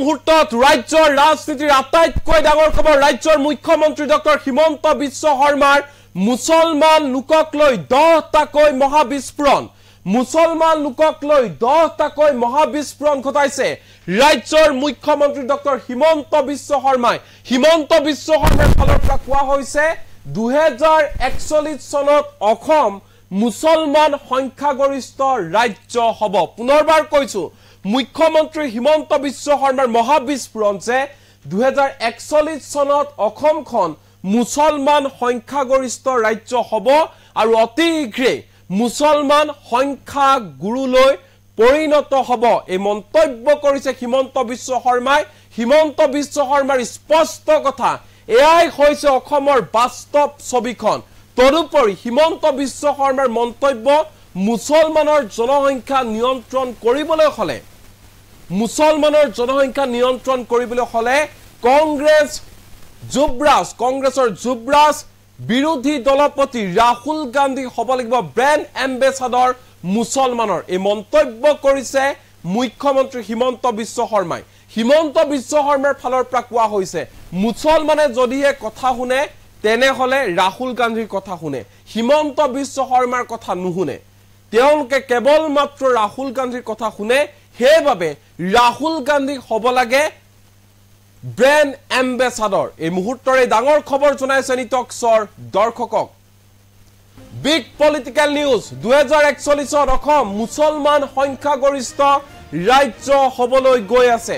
মুহূৰ্তত ৰাজ্যৰ ৰাজনীতিৰ আটাইতকৈ ডাঙৰ খবৰ ৰাজ্যৰ মুখ্যমন্ত্ৰী ডক্টৰ হিমন্ত বিশ্ব শৰ্মাৰ মুছলমান লোকক লৈ 10টাকৈ মহাবিস্ফোৰণ মুছলমান লোকক লৈ 10টাকৈ মহাবিস্ফোৰণ ঘটাইছে ৰাজ্যৰ মুখ্যমন্ত্ৰী ডক্টৰ হিমন্ত বিশ্ব শৰ্মাৰ ফালৰ পৰা কোৱা হৈছে 2041 চনত অসম মুছলমান সংখ্যাগৰিষ্ঠ ৰাজ্য হ'ব পুনৰবাৰ কৈছো মুখ্যমন্ত্ৰী হিমন্ত বিশ্ব শৰ্মাৰ মহাবিস্ফোৰণ যে 2041 চনত অসমখন মুছলমান সংখ্যাগৰিষ্ঠ ৰাজ্য হ'ব আৰু অতি শীঘ্ৰে মুছলমান সংখ্যা গুৰুলৈ পৰিণত হ'ব এই মন্তব্য কৰিছে হিমন্ত বিশ্ব শৰ্মাৰ স্পষ্ট কথা এয়াই হৈছে অসমৰ বাস্তৱ ছবিখন তদুপৰি হিমন্ত বিশ্ব শৰ্মাৰ মন্তব্য মুছলমানৰ জনসংখ্যা নিয়ন্ত্ৰণ কৰিবলৈ হলে কংগ্ৰেছৰ যুবৰাজ বিৰোধী দলপতি ৰাহুল গান্ধী হ'ব লাগিব ব্ৰেণ্ড এম্বেছাডৰ মুছলমানৰ এই মন্তব্য কৰিছে মুখ্যমন্ত্ৰী হিমন্ত বিশ্ব শৰ্মাৰ ফালৰ পৰা কোৱা হৈছে মুছলমানে যদিহে কথা শুনে তেনেহলে ৰাহুল গান্ধীৰ কথা শুনে হিমন্ত বিশ্ব শৰ্মাৰ কথা নুশুনে তেওঁলোকে কেৱল মাত্ৰ ৰাহুল গান্ধীৰ কথা শুনে হেবাবে ৰাহুল গান্ধী হ'ব লাগে ব্ৰেণ্ড এম্বেছাডৰ এই মুহূৰ্তৰে ডাঙৰ খবৰ জনাইছে নিটক্সৰ দৰ্শকক বিগ পলিটিক্যাল নিউজ 2041 অসম মুছলমান সংখ্যাগৰিষ্ঠ ৰাজ্য হ'বলৈ গৈ আছে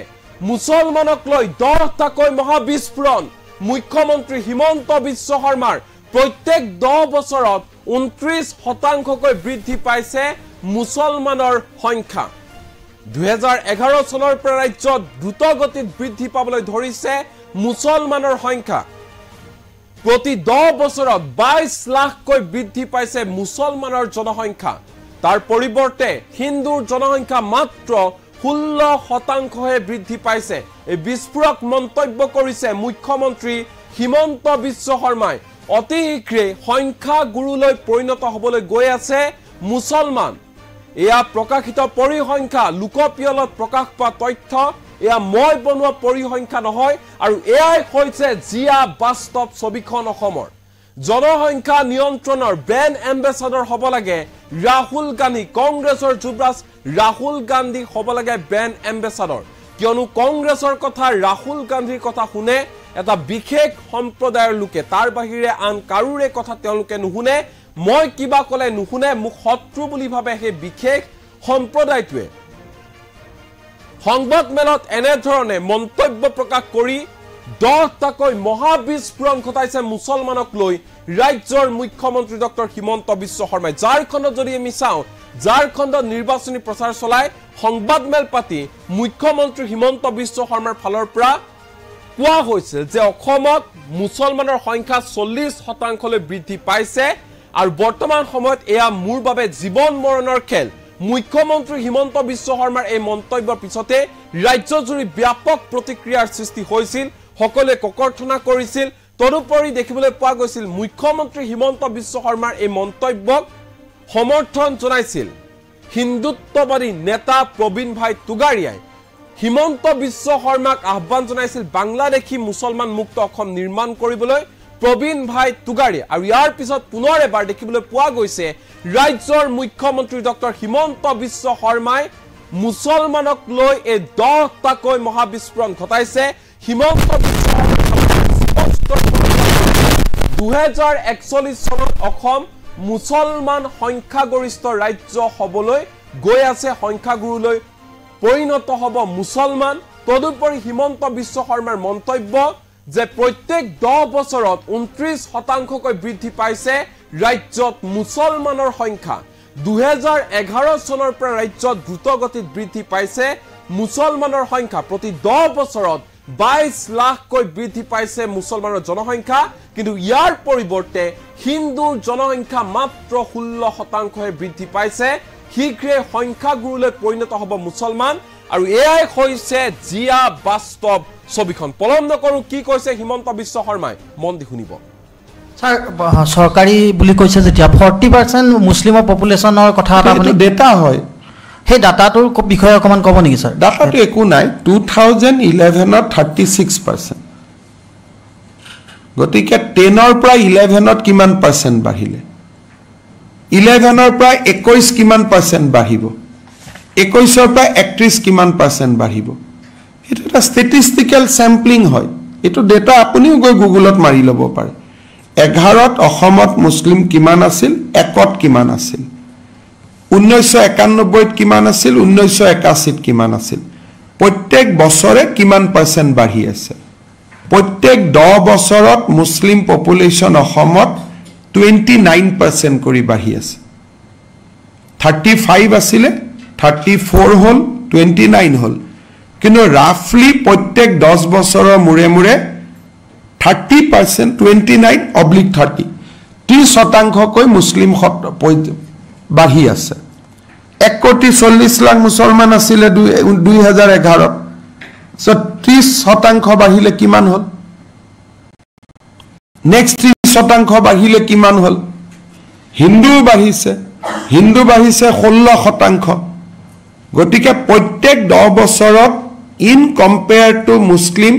মুছলমানক লৈ 10টাকৈ মহাবিস্ফোৰণ মুখ্যমন্ত্ৰী হিমন্ত বিশ্ব শৰ্মাৰ প্ৰত্যেক 10 বছৰত 29% বৃদ্ধি পাইছে মুছলমানৰ সংখ্যা 2011 চনৰ পৰা ৰাজ্যত দ্ৰুতগতিত বৃদ্ধি পাবলৈ ধৰিছে মুছলমানৰ সংখ্যা প্ৰতি 10 বছৰত 22 লাখকৈ বৃদ্ধি পাইছে মুছলমানৰ জনসংখ্যা তাৰ পৰিৱৰ্তে হিন্দুৰ জনসংখ্যা মাত্ৰ 16% বৃদ্ধি পাইছে এই বিস্ফোৰক মন্তব্য কৰিছে মুখ্যমন্ত্ৰী হিমন্ত বিশ্ব শৰ্মাই অতি শীঘ্ৰে সংখ্যা গুৰুলৈ পৰিণত হ'বলৈ গৈ আছে মুছলমান এয়া প্ৰকাশিত পৰিসংখ্যা লোকপিয়লত প্ৰকাশ পোৱা তথ্য এয়া মই বনোৱা পৰিসংখ্যা নহয় আৰু এয়াই হৈছে জিয়া বাস্তৱ ছবিখন অসমৰ জনসংখ্যা নিয়ন্ত্ৰণৰ ব্ৰেণ্ড এম্বেছাডৰ হ'ব লাগে ৰাহুল গান্ধী কংগ্ৰেছৰ যুবৰাজ ৰাহুল গান্ধী হ'ব লাগে ব্ৰেণ্ড এম্বেছাডৰ কিয়নো কংগ্ৰেছৰ কথা ৰাহুল গান্ধীৰ কথা শুনে এটা বিশেষ সম্প্ৰদায়ৰ লোকে তাৰ বাহিৰে আন কাৰোৰে কথা তেওঁলোকে নুশুনে মই কিবা কলে নুশুনে মোক শত্ৰু বুলি ভাবে হে বিশেষ সম্প্ৰদায়টোৱে সংবাদ মেলত এনে ধৰণে মন্তব্য প্ৰকাশ কৰি 10টাকৈ মহাবিস্ফোৰণ ঘটাইছে মুছলমানক লৈ ৰাজ্যৰ মুখ্যমন্ত্ৰী ডক্টৰ হিমন্ত বিশ্ব শৰ্মাই ঝাৰখণ্ডত যদি আমি চাওঁ ঝাৰখণ্ডত নিৰ্বাচনী প্ৰচাৰ চলাই সংবাদ মেল পাতি মুখ্যমন্ত্ৰী হিমন্ত বিশ্ব শৰ্মাৰ ফালৰ পৰা কোৱা হৈছে যে অসমত মুছলমানৰ সংখ্যা 40% লৈ বৃদ্ধি পাইছে আৰু বৰ্তমান সময়ত এয়া মোৰ বাবে জীৱন মৰণৰ খেল মুখ্যমন্ত্ৰী হিমন্ত বিশ্ব শৰ্মাৰ এই মন্তব্যৰ পিছতে ৰাজ্যজুৰি ব্যাপক প্ৰতিক্ৰিয়াৰ সৃষ্টি হৈছিল সকলোৱে ককৰ্থনা কৰিছিল তদুপৰি দেখিবলৈ পোৱা গৈছিল মুখ্যমন্ত্ৰী হিমন্ত বিশ্ব শৰ্মাৰ এই মন্তব্যক সমৰ্থন জনাইছিল হিন্দুত্ববাদী নেতা প্ৰবীণ ভাই তুগাৰিয়াই হিমন্ত বিশ্ব শৰ্মাক আহ্বান জনাইছিল বাংলাদেশী মুছলমান মুক্ত অসম নিৰ্মাণ কৰিবলৈ প্ৰবীণ ভাই তুগাৰিয়া আৰু ইয়াৰ পিছত পুনৰ এবাৰ দেখিবলৈ পোৱা গৈছে ৰাজ্যৰ মুখ্যমন্ত্ৰী ডক্টৰ হিমন্ত বিশ্ব শৰ্মাই মুছলমানক লৈ এই 10টাকৈ মহাবিস্ফোৰণ ঘটাইছে হিমন্ত বিশ্ব শৰ্মাই 2041 চনত অসম মুছলমান সংখ্যাগৰিষ্ঠ ৰাজ্য হ'বলৈ গৈ আছে সংখ্যাগুৰুলৈ পৰিণত হ'ব মুছলমান তদুপৰি হিমন্ত বিশ্ব শৰ্মাৰ মন্তব্য যে প্ৰত্যেক 10 বছৰত 29% বৃদ্ধি পাইছে ৰাজ্যত মুছলমানৰ সংখ্যা 2011 চনৰ পৰা ৰাজ্যত দ্ৰুতগতিত বৃদ্ধি পাইছে মুছলমানৰ সংখ্যা প্ৰতি 10 বছৰত 22 লাখকৈ বৃদ্ধি পাইছে মুছলমানৰ জনসংখ্যা কিন্তু ইয়াৰ পৰিৱৰ্তে হিন্দুৰ জনসংখ্যা মাত্ৰ 16% বৃদ্ধি পাইছে শীঘ্ৰে সংখ্যা গুৰুলৈ পৰিণত হ'ব মুছলমান আৰু এয়াই হৈছে জিয়া বাস্তৱ ছবিখন পলম নকৰো কি কৈছে হিমন্ত বিশ্ব শৰ্মাই মন দি শুনিব স্যাৰ সৰকাৰি বুলি কৈছে যেতিয়া 40% মুসলিমৰ পপুলেশনৰ কথা এটা মানে ডেটা হয় সেই ডাটাটোৰ বিষয়ে অকমান ক'ব নেকি স্যাৰ? ডাটাটো একো নাই 2011 36%, গতিকে 10 পৰা 11 কিমান পাৰ্চেণ্ট বাঢ়িলে, 11 পৰা 21 কিমান পাৰ্চেণ্ট বাঢ়িব, 21 পৰা 31 কিমান পাৰ্চেণ্ট বাঢ়িব, এটা এটা ষ্টেটিষ্টিকেল স্যাম্পলিং হয়। এটো ডেটা আপুনিও গৈ গুগলত মাৰি ল'ব পাৰে। 11ত অসমত মুছলিম কিমান আছিল, 1ত কিমান আছিল, 1991ত কিমান আছিল, 1981ত কিমান আছিল, প্ৰত্যেক বছৰে কিমান পাৰ্চেণ্ট বাঢ়ি আছে। প্ৰত্যেক 10 বছৰত মুছলিম পপুলেশ্যন অসমত 29% কৰি বাঢ়ি আছে। 35 আছিলে, 34 হ'ল, 29 হ'ল। কিন্তু ৰাফলি প্ৰত্যেক 10 বছৰৰ মূৰে মূৰে 30%, 29/30, 30% মুছলিম বাঢ়ি আছে। 1,40,00,000 মুছলমান আছিলে 2011ত, 30% বাঢ়িলে কিমান হ'ল, নেক্সট 30% বাঢ়িলে কিমান হ'ল। হিন্দু বাঢ়িছে 16%। গতিকে প্ৰত্যেক 10 বছৰত ইন কম্পেয়াৰ টু মুছলিম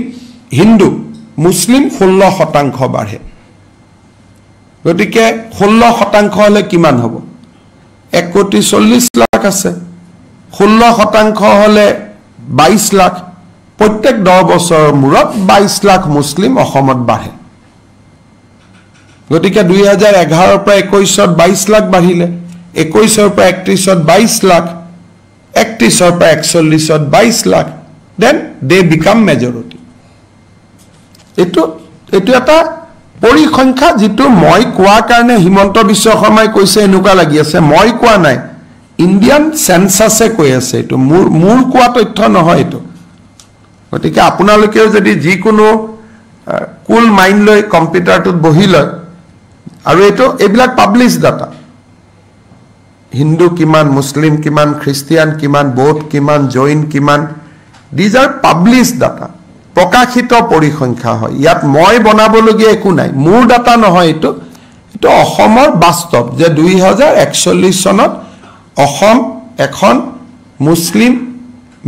হিন্দু, মুছলিম 16% বাঢ়ে। গতিকে 16% হলে কিমান হ'ব, 1,40,00,000 আছে, 16% হলে 22 লাখ। প্ৰত্যেক 10 বছৰৰ মূৰত 22 লাখ মুছলিম অসমত বাঢ়ে। গতিকে 2011 পৰা 21ত 22 লাখ বাঢ়িলে, 21ৰ পৰা 31ত 22 লাখ, 31ৰ পৰা 41ত 22 lakh, then they become majority. এইটো এটা পৰিসংখ্যা যিটো মই কোৱাৰ কাৰণে হিমন্ত বিশ্ব শৰ্মাই কৈছে এনেকুৱা লাগি আছে, মই কোৱা নাই, ইণ্ডিয়ান সেন্সাসে কৈ আছে। এইটো মোৰ কোৱা তথ্য নহয় এইটো। গতিকে আপোনালোকেও যদি যিকোনো কুল মাইণ্ড লৈ কম্পিউটাৰটোত বহি লয়, আৰু এইবিলাক পাব্লিছ ডাটা, হিন্দু কিমান, মুছলিম কিমান, খ্ৰীষ্টিয়ান কিমান, বৌদ্ধ কিমান, জৈন কিমান, দিজ আৰ পাব্লিছ ডাটা, প্ৰকাশিত পৰিসংখ্যা হয়। ইয়াত মই বনাবলগীয়া একো নাই, মোৰ ডাটা নহয় এইটো অসমৰ বাস্তৱ যে 2041 চনত অসম এখন মুছলিম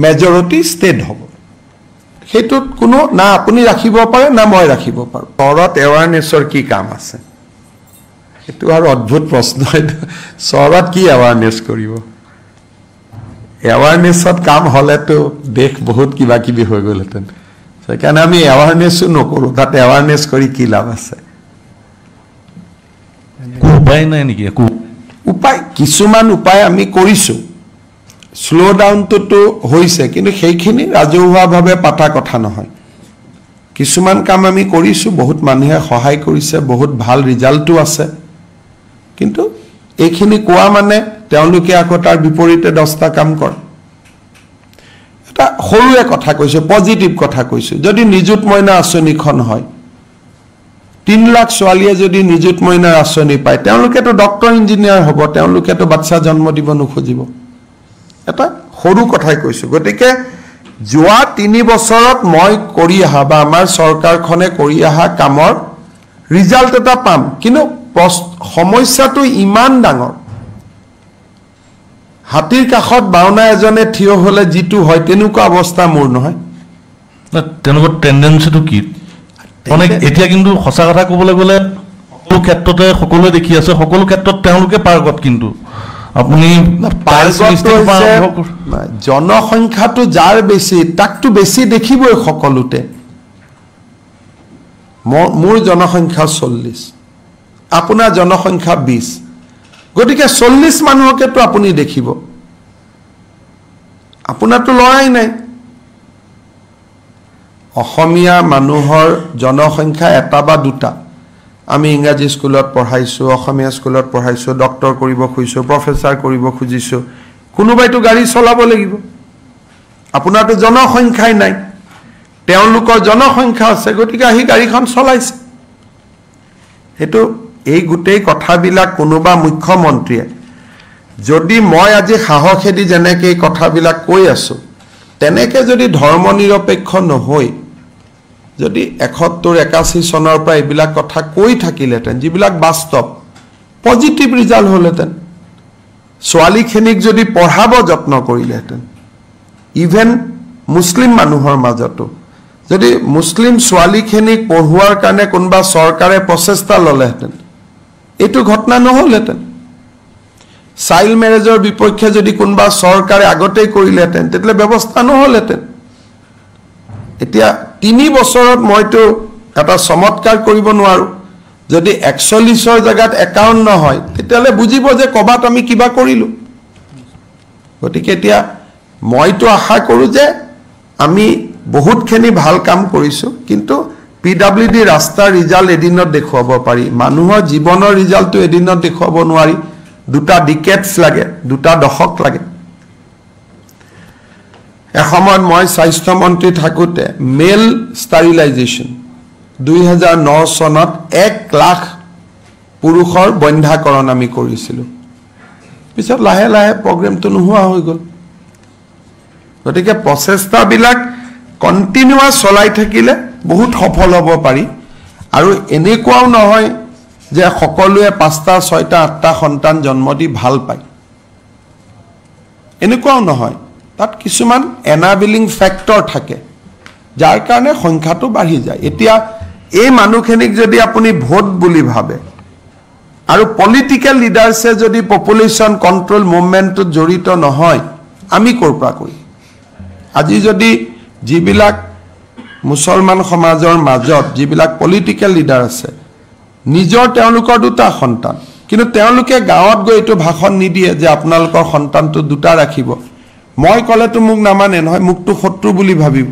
মেজৰিটি ষ্টেট হ'ব। সেইটোত কোনো না আপুনি ৰাখিব পাৰে না মই ৰাখিব পাৰোঁ। চহৰত এৱাৰনেছৰ কি কাম আছে, এইটো আৰু অদ্ভুত প্ৰশ্ন। এইটো চহৰত কি এৱাৰনেছ কৰিব, এৱাৰনেছত কাম হ'লেতো দেশ বহুত কিবা কিবি হৈ গ'লহেঁতেন। সেইকাৰণে আমি এৱাৰনেছো নকৰোঁ, তাত এৱাৰনেছ কৰি কি লাভ আছে। উপায় নাই নেকি? উপায় কিছুমান উপায় আমি কৰিছোঁ, শ্ল' ডাউনটোতো হৈছে, কিন্তু সেইখিনি ৰাজহুৱাভাৱে পতা কথা নহয়। কিছুমান কাম আমি কৰিছোঁ, বহুত মানুহে সহায় কৰিছে, বহুত ভাল ৰিজাল্টো আছে। কিন্তু এইখিনি কোৱা মানে তেওঁলোকে আকৌ তাৰ বিপৰীতে 10টা কাম কৰে। এটা সৰুৱে কথা কৈছোঁ, পজিটিভ কথা কৈছোঁ। যদি নিযুত মইনা আঁচনিখন হয়, 3 লাখ ছোৱালীয়ে যদি নিযুত মইনাৰ আঁচনি পায়, তেওঁলোকেতো ডক্টৰ ইঞ্জিনিয়াৰ হ'ব, তেওঁলোকেতো বাচ্চা জন্ম দিব নোখোজিব। এটা সৰু কথাই কৈছোঁ। গতিকে যোৱা 3 বছৰত মই কৰি অহা বা আমাৰ চৰকাৰখনে কৰি অহা কামৰ ৰিজাল্ট এটা পাম, কিন্তু সমস্যাটো ইমান ডাঙৰ। হাতীৰ কাষত বাওনা এজনে থিয় হ'লে যিটো হয়, তেনেকুৱা অৱস্থা মোৰ নহয়। তেনেকুৱা টেন্ডেন্সিটো কি? মানে এতিয়া কিন্তু সঁচা কথা ক'বলৈ গ'লে সকলো ক্ষেত্ৰতে সকলোৱে দেখি আছে, সকলো ক্ষেত্ৰত তেওঁলোকে পাৰ্গত। কিন্তু আপুনি জনসংখ্যাটো যাৰ বেছি তাকতো বেছি দেখিবই সকলোতে। মোৰ জনসংখ্যা 40, আপোনাৰ জনসংখ্যা 20, গতিকে 40 মানুহকেতো আপুনি দেখিব, আপোনাৰতো লৰাই নাই। অসমীয়া মানুহৰ জনসংখ্যা 1 বা 2টা। আমি ইংৰাজী স্কুলত পঢ়াইছোঁ, অসমীয়া স্কুলত পঢ়াইছোঁ, ডক্টৰ কৰিব খুজিছোঁ, প্ৰফেচাৰ কৰিব খুজিছোঁ, কোনোবাইতো গাড়ী চলাব লাগিব। আপোনাৰতো জনসংখ্যাই নাই, তেওঁলোকৰ জনসংখ্যা আছে, গতিকে আহি গাড়ীখন চলাইছে। সেইটো এই গোটেই কথাবিলাক কোনোবা মুখ্যমন্ত্ৰীয়ে যদি মই আজি সাহসেদি যেনেকৈ এই কথাবিলাক কৈ আছোঁ, তেনেকৈ যদি ধৰ্ম নিৰপেক্ষ নহৈ যদি 71-81 চনৰ পৰা এইবিলাক কথা কৈ থাকিলেহেঁতেন, যিবিলাক বাস্তৱ, পজিটিভ ৰিজাল্ট হ'লহেঁতেন। ছোৱালীখিনিক যদি পঢ়াব যত্ন কৰিলেহেঁতেন, ইভেন মুছলিম মানুহৰ মাজতো যদি মুছলিম ছোৱালীখিনিক পঢ়োৱাৰ কাৰণে কোনোবা চৰকাৰে প্ৰচেষ্টা ল'লেহেঁতেন, এইটো ঘটনা নহ'লহেঁতেন। চাইল্ড মেৰেজৰ বিপক্ষে যদি কোনোবা চৰকাৰে আগতেই কৰিলেহেঁতেন, তেতিয়াহ'লে ব্যৱস্থা নহ'লহেঁতেন। এতিয়া 3 বছৰত মইতো এটা চমৎকাৰ কৰিব নোৱাৰোঁ। যদি 41ৰ জেগাত 51 হয়, তেতিয়াহ'লে বুজিব যে ক'ৰবাত আমি কিবা কৰিলোঁ। গতিকে এতিয়া মইতো আশা কৰোঁ যে আমি বহুতখিনি ভাল কাম কৰিছোঁ, কিন্তু PWD ৰাস্তাৰ ৰিজাল্ট এদিনত দেখুৱাব পাৰি, মানুহৰ জীৱনৰ ৰিজাল্টটো এদিনত দেখুৱাব নোৱাৰি। 2 ডিকেডছ লাগে, 2 দশক লাগে। এসময়ত মই স্বাস্থ্যমন্ত্ৰী থাকোঁতে মেল ষ্টাৰিলাইজেশ্যন 2009 চনত 1 লাখ পুৰুষৰ বন্ধ্যাকৰণ আমি কৰিছিলোঁ। পিছত লাহে লাহে প্ৰগ্ৰেমটো নোহোৱা হৈ গ'ল। গতিকে প্ৰচেষ্টাবিলাক কণ্টিনিউৱাছ চলাই থাকিলে বহুত সফল হ'ব পাৰি। আৰু এনেকুৱাও নহয় যে সকলোৱে 5টা 6টা 8টা সন্তান জন্ম দি ভাল পায়, এনেকুৱাও নহয়। তাত কিছুমান এনাবিলিং ফেক্টৰ থাকে, যাৰ কাৰণে সংখ্যাটো বাঢ়ি যায়। এতিয়া এই মানুহখিনিক যদি আপুনি ভোট বুলি ভাবে, আৰু পলিটিকেল লিডাৰ্ছে যদি পপুলেশ্যন কণ্ট্ৰল মুভমেণ্টটোত জড়িত নহয়, আমি ক'ৰ পৰা কৰিম? আজি যদি যিবিলাক মুছলমান সমাজৰ মাজত যিবিলাক পলিটিকেল লিডাৰ আছে, নিজৰ তেওঁলোকৰ 2টা সন্তান, কিন্তু তেওঁলোকে গাঁৱত গৈ এইটো ভাষণ নিদিয়ে যে আপোনালোকৰ সন্তানটো 2টা ৰাখিব। মই ক'লেতো মোক নামানে নহয়, মোকতো শত্ৰু বুলি ভাবিব।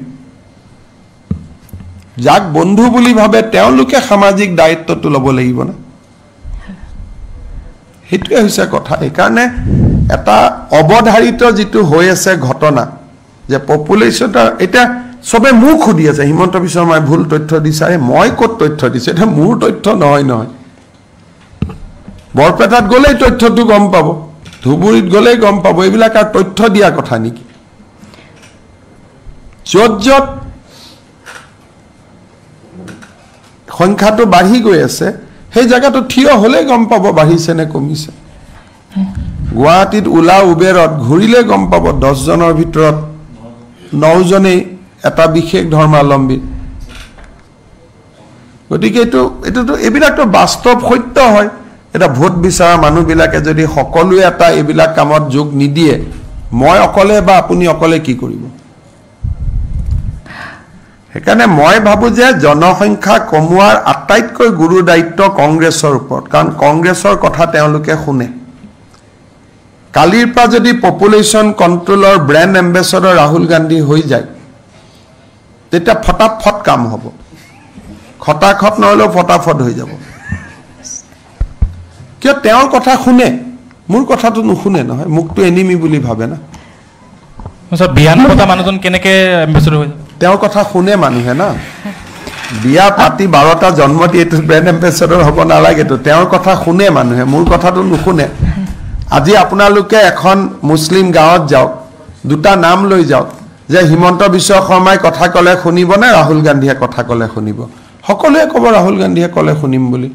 যাক বন্ধু বুলি ভাবে তেওঁলোকে সামাজিক দায়িত্বটো ল'ব লাগিব না। সেইটোৱে হৈছে কথা। সেইকাৰণে এটা অৱধাৰিত যিটো হৈ আছে ঘটনা, যে পপুলেশ্যনৰ এতিয়া চবে মোক সুধি আছে, হিমন্ত বিশ্ব শৰ্মাই ভুল তথ্য দিছে। মই ক'ত তথ্য দিছোঁ? এতিয়া মোৰ তথ্য নহয়। বৰপেটাত গ'লেই তথ্যটো গম পাব, ধুবুৰীত গ'লেই গম পাব। এইবিলাক আৰু তথ্য দিয়া কথা নেকি? য'ত য'ত সংখ্যাটো বাঢ়ি গৈ আছে, সেই জেগাটো থিয় হ'লেই গম পাব বাঢ়িছে নে কমিছে। গুৱাহাটীত ওলা উবেৰত ঘূৰিলে গম পাব 10 জনৰ ভিতৰত 9 জনেই এটা বিশেষ ধৰ্মাৱলম্বী। গতিকে এইবিলাকতো বাস্তৱ সত্য হয়। এটা ভোট বিচৰা মানুহবিলাকে যদি সকলোৱে এটা এইবিলাক কামত যোগ নিদিয়ে, মই অকলে বা আপুনি অকলে কি কৰিব? সেইকাৰণে মই ভাবোঁ যে জনসংখ্যা কমোৱাৰ আটাইতকৈ গুৰু দায়িত্ব কংগ্ৰেছৰ ওপৰত, কাৰণ কংগ্ৰেছৰ কথা তেওঁলোকে শুনে। কালিৰ পৰা যদি পপুলেশ্যন কণ্ট্ৰলৰ ব্ৰেণ্ড এম্বেচাডৰ ৰাহুল গান্ধী হৈ যায়, তেতিয়া ফটাফট কাম হ'ব। খটাখট নহ'লেও ফটাফট হৈ যাব। কিয়? তেওঁৰ কথা শুনে, মোৰ কথাটো নুশুনে নহয়। মোকতো এনিমি বুলি ভাবে না। বিয়ান পতা মানুহজন কেনেকৈ এম্বেচাডৰ হৈ যাব? তেওঁৰ কথা শুনে মানুহে না। বিয়া পাতি 12টা জন্ম দি এইটো ব্ৰেণ্ড এম্বেচাডৰ হ'ব নালাগেতো। তেওঁৰ কথা শুনে মানুহে, মোৰ কথাটো নুশুনে। আজি আপোনালোকে এখন মুছলিম গাঁৱত যাওক, 2টা নাম লৈ যাওক, যে হিমন্ত বিশ্ব শৰ্মাই কথা ক'লে শুনিব নে ৰাহুল গান্ধীয়ে কথা ক'লে শুনিব? সকলোৱে ক'ব ৰাহুল গান্ধীয়ে ক'লে শুনিম বুলি।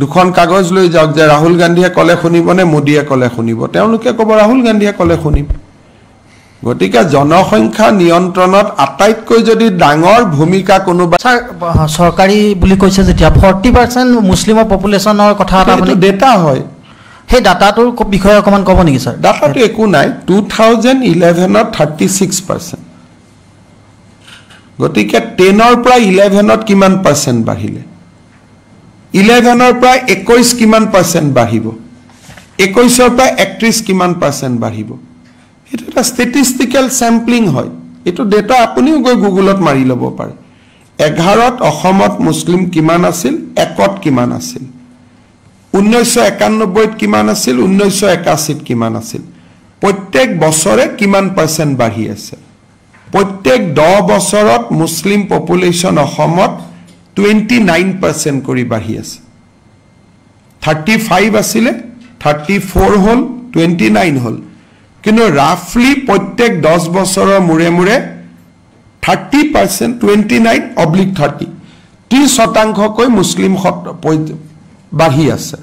2খন কাগজ লৈ যাওক, যে ৰাহুল গান্ধীয়ে ক'লে শুনিব নে মোদীয়ে ক'লে শুনিব? তেওঁলোকে ক'ব ৰাহুল গান্ধীয়ে ক'লে শুনিম। গতিকে জনসংখ্যা নিয়ন্ত্ৰণত আটাইতকৈ যদি ডাঙৰ ভূমিকা কোনোবা চৰকাৰী বুলি কৈছে, যেতিয়া 40% মুছলিমৰ পপুলেশ্যনৰ কথা এটা ডেটা হয়, সেই ডাটাটোৰ বিষয়ে অকণমান ক'ব নেকি ছাৰ? ডাটাটো একো নাই। 2011ত 36%। গতিকে 10ৰ পৰা 11ত কিমান পাৰ্চেণ্ট বাঢ়িলে? 11ৰ পৰা 21 কিমান পাৰ্চেণ্ট বাঢ়িব? 21ৰ পৰা 31 কিমান পাৰ্চেণ্ট বাঢ়িব? এইটো এটা ষ্টেটিষ্টিকেল চেম্পলিং হয়। এইটো ডেটা আপুনিও গৈ গুগলত মাৰি ল'ব পাৰে। 11ত অসমত মুছলিম কিমান আছিল, 1ত কিমান আছিল, 1991ত কিমান আছিল, 1981ত কিমান আছিল, প্ৰত্যেক বছৰে কিমান পাৰ্চেণ্ট বাঢ়ি আছে। প্ৰত্যেক 10 বছৰত মুছলিম পপুলেশ্যন অসমত 29% কৰি বাঢ়ি আছে। 35 আছিলে, 34 হ'ল, 29 হ'ল। কিন্তু ৰাফলি প্ৰত্যেক 10 বছৰৰ মূৰে মূৰে 30%, 29/30, 30% মুছলিম বাঢ়ি আছে।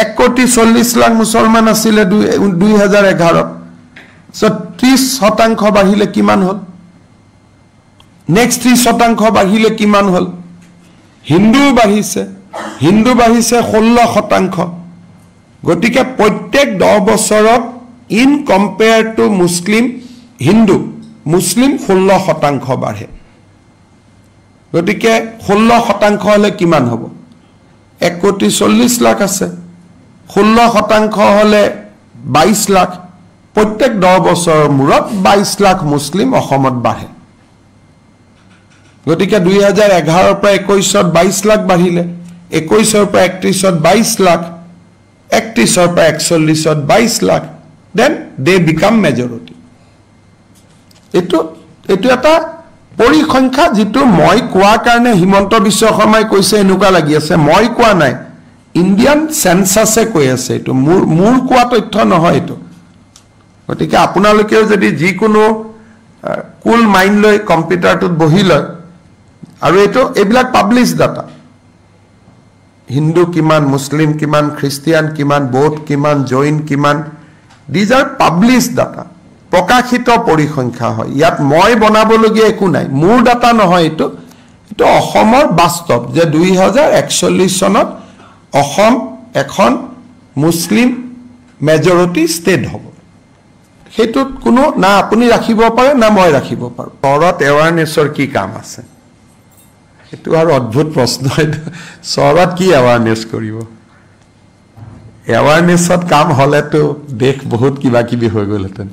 1,40,00,000 মুছলমান আছিলে 2011 30% বাঢ়িলে কিমান হল নেক্সট 30% বাঢ়িলে কিমান হল হিন্দু বাঢ়িছে 16% গতিকে প্ৰত্যেক 10 বছৰত ইন কম্পেয়াৰ টু মুছলিম হিন্দু মুছলিম 16% বাঢ়ে গতিকে 16% হলে কিমান হ'ব 1,40,00,000 আছে 16% হলে 22 লাখ প্ৰত্যেক 10 বছৰৰ মূৰত 22 লাখ মুছলিম অসমত বাঢ়ে গতিকে 2011 পৰা 21ত 22 লাখ বাঢ়িলে 21ৰ পৰা 31ত 22 লাখ 31ৰ পৰা 41ত 22 lakh then they become majority এটো এটা পৰিসংখ্যা যেটো মই কোৱা কাৰণে হিমন্ত বিশ্ব শৰ্মাই কৈছে এনুকা লাগি আছে মই কোৱা নাই ইন্ডিয়ান সেন্সাসে কৈ আছে এটো মূৰ কোৱা তথ্য নহয় এটো গতিকে আপোনালোকেও যদি যি কোনো কুল মাইন্ড লৈ কম্পিউটাৰটোত বহি লয় আৰু এটো এবিলাক পাবলিশ ডাটা হিন্দু কিমান মুছলিম কিমান খ্ৰীষ্টিয়ান কিমান বৌদ্ধ কিমান জৈন কিমান these are published data প্ৰকাশিত পৰিসংখ্যা হয় ইয়াত মই বনাবলগীয়া একো নাই মোৰ ডাটা নহয় এটো অসমৰ বাস্তৱ যে 2041 চনত অসম এখন মুছলিম মেজৰিটি ষ্টেট হ'ব হেতুত কোনো না আপুনি ৰাখিব পাৰে না মই ৰাখিব পাৰো চহৰত এৱাৰনেছৰ কি কাম আছে এটো আৰু অদ্ভুত প্ৰশ্ন চহৰত কি এৱাৰনেছ কৰিব এৱাৰনেছত কাম হলেতো দেখ বহুত কিবা কিবি হৈ গ'লহেতেন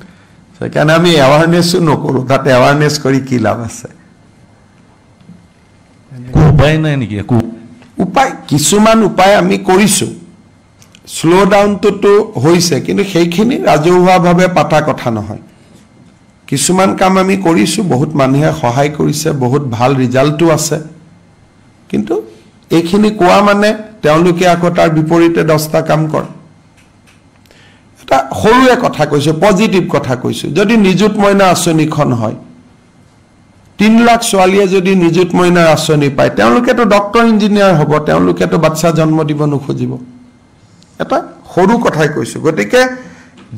সেইকাৰণে আমি এৱাৰনেছো নকৰো তাত এৱাৰনেছ কৰি কি লাভ আছে উপায় নাই নেকি উপায় কিছুমান উপায় আমি কৰিছো স্লো ডাউনটো হৈছে কিন্তু সেইখিনি ৰাজহুৱাভাৱে পাতা কথা নহয় কিছুমান কাম আমি কৰিছো বহুত মানুহে সহায় কৰিছে বহুত ভাল ৰিজাল্টটো আছে কিন্তু এইখিনি কোৱা মানে তেওঁলোকে আকৌ তাৰ বিপৰীতে 10টা কাম কৰে এটা সৰুৱে কথা কৈছো পজিটিভ কথা কৈছো যদি নিযুত মইনা আঁচনিখন হয় 3 লাখ ছোৱালীয়ে যদি নিযুত মইনাৰ আঁচনি পায় তেওঁলোকেতো ডক্টৰ ইঞ্জিনিয়াৰ হ'ব তেওঁলোকেতো বাচ্চা জন্ম দিব নুখুজিব এটা সৰু কথাই কৈছো গতিকে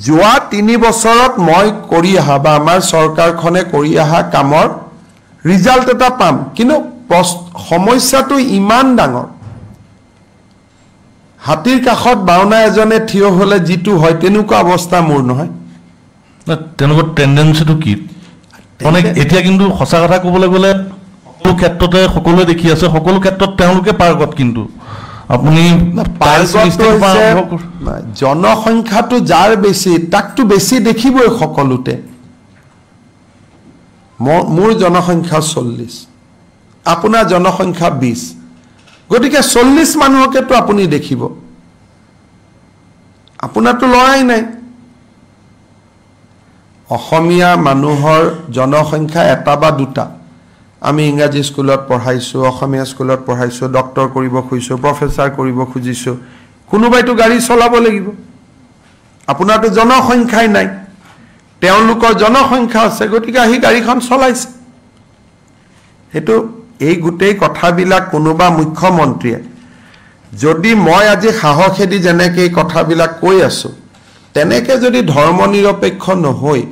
যোৱা 3 বছৰত মই কৰি আহা বা আমাৰ চৰকাৰখনে কৰি আহা কামৰ ৰিজাল্ট এটা পাম কিন্তু সমস্যাটো ইমান ডাঙৰ হাতীৰ কাষত বাউনা এজনে থিয় হলে জিতু হয় তেনুকা অৱস্থা মোৰ নহয় না তেনুকা টেন্ডেন্সিটো কি অনেক এতিয়া কিন্তু সঁচা কথা ক'বলৈ গ'লে সকলো ক্ষেত্ৰতে সকলোৱে দেখি আছে সকলো ক্ষেত্ৰত তেওঁলোকে পাৰ্গত কিন্তু আপুনি জনসংখ্যাটো যাৰ বেছি তাকটো বেছি দেখিবই সকলোতে মোৰ জনসংখ্যা 40 আপোনাৰ জনসংখ্যা 20 গতিকে 40 মানুহকেতো আপুনি দেখিব আপোনাৰটো লৰাই নাই অসমীয়া মানুহৰ জনসংখ্যা এটা বা দুটা আমি ইংৰাজী স্কুলত পঢ়াইছো অসমীয়া স্কুলত পঢ়াইছো ডক্টৰ কৰিব খুজিছো প্ৰফেসৰ কৰিব খুজিছো কোনোবাইতো গাড়ী চলাব লাগিব আপোনাৰটো জনসংখ্যাই নাই তেওঁলোকৰ জনসংখ্যা আছে গতিকে আহি গাড়ীখন চলাইছে হেতু এই গুটেই কথাবিলাক কোনোবা মুখ্যমন্ত্ৰীয়ে যদি মই আজি সাহসেদি যেনেকে এই কথাবিলাক কৈ আছো তেনেকে যদি ধৰ্মনিৰপেক্ষ নহয়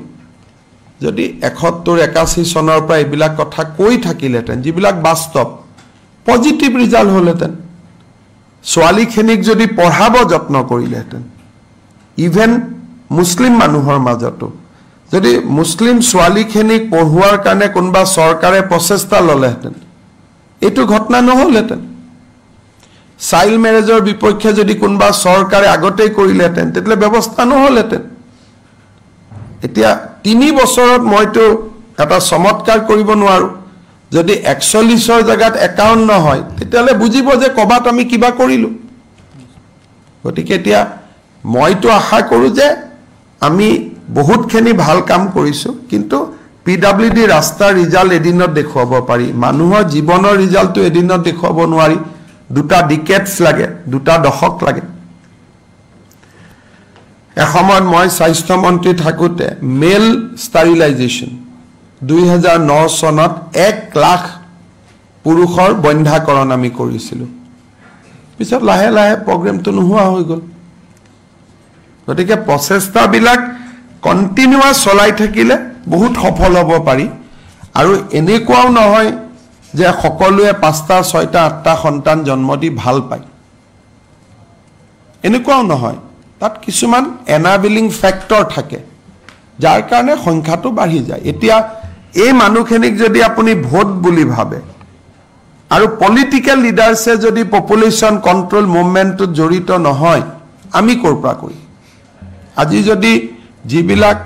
যদি 71-81 চনৰ পৰা এইবিলাক কথা কৈ থাকিলেতেন যিবিলাক বাস্তৱ পজিটিভ ৰিজাল্ট হলেতেন ছোৱালীখিনিক যদি পঢ়াব যত্ন কৰিলেতেন ইভেন মুছলিম মানুহৰ মাজতো যদি মুছলিম ছোৱালীখিনিক পঢ়ুৱাৰ কাৰণে কোনবা চৰকাৰে প্ৰচেষ্টা ললেতেন এটো ঘটনা নহলেতেন চাইল্ড ম্যাৰেজৰ বিপক্ষে যদি কোনবা চৰকাৰে আগতেই কৰিলেতেন তেতলে ব্যৱস্থা নহলেতেন এতিয়া 3 বছৰত মইতো এটা চমৎকাৰ কৰিব নোৱাৰো যদি 41ৰ জায়গাত 51 হয় তেতিয়ালে বুজিব যে কবাত আমি কিবা কৰিলো গতিকে এতিয়া মইতো আশা কৰো যে আমি বহুতখিনি ভাল কাম কৰিছো কিন্তু পিডব্লিউডি ৰাস্তাৰ ৰিজাল্ট এদিনত দেখুৱাব পাৰি মানুহৰ জীৱনৰ ৰিজাল্টটো এদিনত দেখুৱাব নোৱাৰি দুটা ডিকেডছ লাগে দুটা দশক লাগে এসময়ত মই স্বাস্থ্য মন্ত্ৰী থাকোতে মেল ষ্টাৰিলাইজেশ্যন 2009 চনত 1 লাখ পুৰুষৰ বন্ধাকৰণ আমি কৰিছিলো পিছত লাহে লাহে প্ৰগ্ৰামটো নোহোৱা হৈ গ'ল গতিকে প্ৰচেষ্টাবিলাক কণ্টিনিউৱাছ চলাই থাকিলে বহুত সফল হ'ব পাৰি আৰু এনেকুৱাও নহয় যে সকলোৱে 5টা 6টা 8টা সন্তান জন্ম দি ভাল পায় এনেকুৱাও নহয় তাত কিছুমান এনাবিলিং ফেক্টৰ থাকে যাৰ কাৰণে সংখ্যাটো বাঢ়ি যায় এতিয়া এই মানুহখিনিক যদি আপুনি ভোট বুলি ভাবে আৰু পলিটিক্যাল লিডাৰছে যদি পপুলেশ্যন কন্ট্ৰোল মুভমেন্টত জড়িত নহয় আমি ক'ৰ পৰা কই আজি যদি যিবিলাক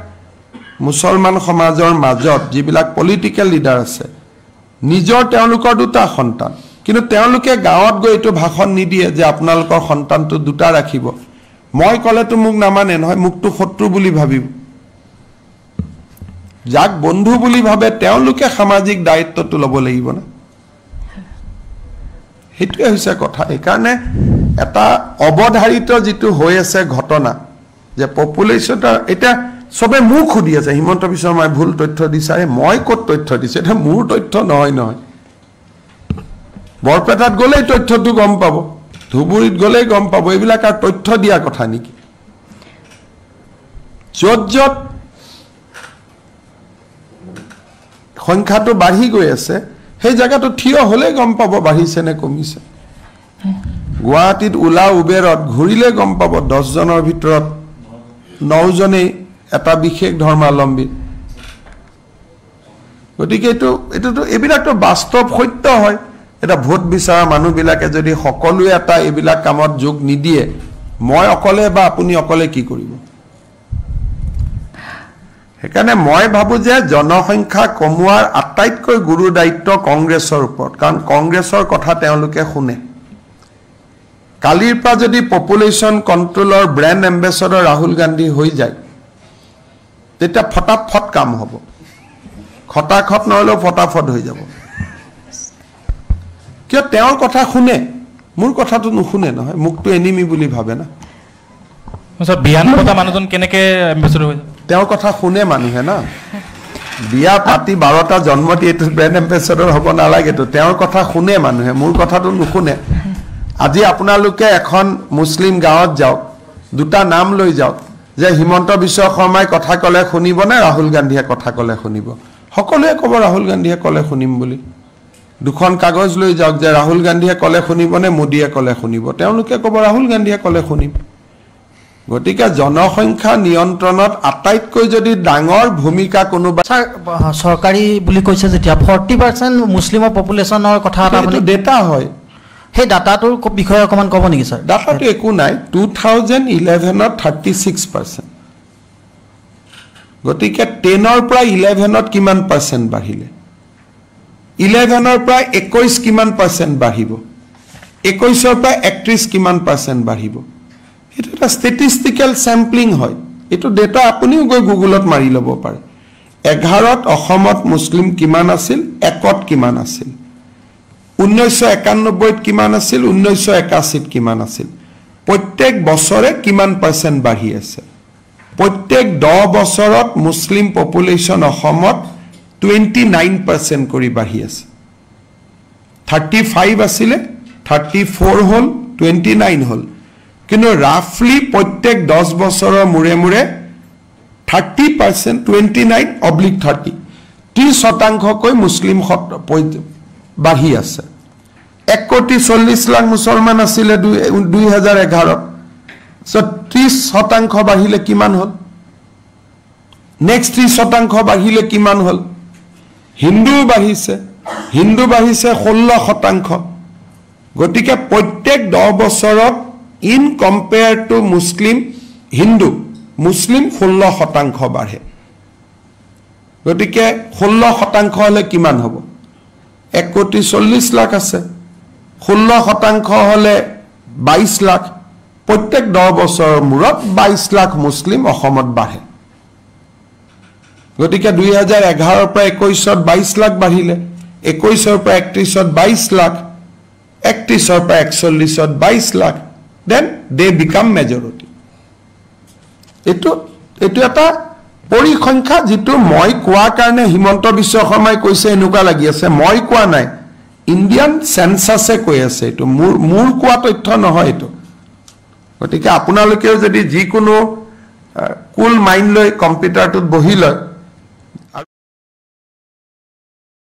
মুছলমান সমাজৰ মাজত যিবিলাক পলিটিক্যাল লিডাৰ আছে নিজৰ তেওঁলোকৰ দুটা সন্তান কিন্তু তেওঁলোকে গাঁৱত গৈ এইটো ভাষণ নিদিয়ে যে আপোনালোকৰ সন্তানটো দুটা ৰাখিব মই কলেতো মোক নামানে নহয় মুকটো শত্ৰু বুলি ভাবিব যাক বন্ধু বুলি ভাবে তেওঁলোকে সামাজিক দায়িত্বটো ল'ব লাগিব না হেতুৱে হৈছে কথা এই কাৰণে এটা অবধাৰিত যেটো হৈ আছে ঘটনা যে পপুলেশ্যনটা এটা সবে মোক খুদি আছে হিমন্ত বিশ্ব শৰ্মাই ভুল তথ্য দিছাৰে মই ক'ত তথ্য দিছে এটা মোৰ তথ্য নহয় বৰপেটাত গ'লে তথ্যটো গম পাব ধুবুৰীত গ'লে গম পাব এইবিলাক আৰু তথ্য দিয়া কথা নেকি য'ত সংখ্যাটো বাঢ়ি গৈ আছে সেই জায়গাটো থিয় হলে গম পাব বাঢ়িছে নে কমিছে গুৱাহাটীত উলা উবেৰত ঘূৰিলে গম পাব 10 জনৰ ভিতৰত 9 জনেই এটা বিশেষ ধৰ্মাৱলম্বী গতিকে এটোটো এবিলাকটো বাস্তৱ সত্য হয় এটা ভোট বিচাৰা মানুহবিলাকে যদি সকলোৱে এটা এবিলাক কামত যোগ নিদিয়ে মই অকলে বা আপুনি অকলে কি কৰিব সেইকাৰণে মই ভাবো যে জনসংখ্যা কমোৱাৰ আটাইতকৈ গুৰু দায়িত্ব কংগ্ৰেছৰ ওপৰত কাৰণ কংগ্ৰেছৰ কথা তেওঁলোকে শুনে কালিৰ পৰা যদি পপুলেশ্যন কন্ট্ৰোলৰ ব্ৰেণ্ড এম্বেছাডৰ ৰাহুল গান্ধী হৈ যায় তেতিয়া ফটাফট কাম হ'ব খটাখট নহলেও ফটাফট হৈ যাব কিয় তেওঁৰ কথা শুনে মোৰ কথাটো নুশুনে নহয় মুকটো এনিমি বুলি ভাবে না স্যাৰ বিয়ান পতা মানুহজন কেনেকে এম্বেছাডৰ হৈ তেওঁৰ কথা শুনে মানুহে না বিয়া পাতি 12টা জন্ম দি এটো ব্ৰেণ্ড এম্বেছাডৰ হ'ব নালাগে তো তেওঁৰ কথা শুনে মানুহে মোৰ কথাটো নুশুনে আজি আপোনালোকে এখন মুছলিম গাঁৱত যাওক দুটা নাম লৈ যাওক যে হিমন্ত বিশ্ব শৰ্মাই কথা কলে শুনিব নে ৰাহুল গান্ধীয়ে কথা কলে শুনিব সকলোৱে ক'ব ৰাহুল গান্ধীয়ে কলে শুনিম বুলি দুখন কাগজ লৈ যাওক যে ৰাহুল গান্ধীয়ে কলে শুনিব নে মোদীয়ে কলে শুনিব তেওঁলোকে ক'ব ৰাহুল গান্ধীয়ে কলে শুনিম গতিকে জনসংখ্যা নিয়ন্ত্ৰণত আটাইতকৈ যদি ডাঙৰ ভূমিকা কোনোবা চৰকাৰী বুলি কৈছে যেতিয়া 40% মুছলিমৰ পপুলেশ্যনৰ কথা আপুনি ডেটা হয় সেই ডাটাটোৰ বিষয়ে অকমান ক'ব নেকি স্যাৰ ডাটাটো একো নাই 2011 ত 36% গতিকে 10 পৰা 11 ত কিমান পাৰ্চেন্ট বাঢ়িলে 11 পৰা 21 কিমান পাৰ্চেন্ট বাঢ়িব 21 পৰা 31 কিমান পাৰ্চেন্ট বাঢ়িব এটা এটা ষ্টেটিষ্টিক্যাল স্যাম্পলিং হয় এটো ডেটা আপুনিও গৈ গুগলত মাৰি ল'ব পাৰে 11 ত অসমত মুছলিম কিমান আছিল 1 ত কিমান আছিল 1991 ত কিমান আছিল 1981 ত কিমান আছিল প্ৰত্যেক বছৰে কিমান পাৰ্চেন্ট বাঢ়ি আছে প্ৰত্যেক 10 বছৰত মুছলিম পপুলেশ্যন অসমত 29% কৰি বাঢ়ি আছে 35 আছিল 34 হল 29 হল কিন্তু ৰাফলি প্ৰত্যেক 10 বছৰৰ মুৰে মুৰে 30% 29/30 30% কৈ মুছলিম বাঢ়ি আছে 1,40,00,000 মুছলমান আছিল 2011 সো 30% বাঢ়িলে কিমান হল নেক্সট 30% বাঢ়িলে কিমান হল হিন্দু বাঢ়িছে 16% গতিকে প্ৰত্যেক 10 বছৰত in compared to Hindu Muslim 16% বাঢ়ে গতিকে 16% হলে কিমান হ'ব 1,40,00,000 আছে 16% হলে 22 লাখ প্ৰত্যেক 10 বছৰৰ মূৰত 22 লাখ মুছলিম অসমত বাঢ়ে গতিকে 2011 পৰা 21 ত 22 লাখ বাঢ়িলে 21 পৰা 31 ত 22 লাখ 31 পৰা 41 ত 22 lakh then they become majority eto eta পরিসংখ্যা যেটো মই কোৱা কাৰণে হিমন্ত বিশ্ব শৰ্মাই কৈছে এনুকা লাগি আছে মই কোৱা নাই ইন্ডিয়ান সেন্সাসে কৈ আছে এটো মূৰ কোৱা তথ্য নহয় এটো গতিকে আপোনালোকেও যদি যি কোনো কুল মাইণ্ড লৈ কম্পিউটাৰটোত বহি লয়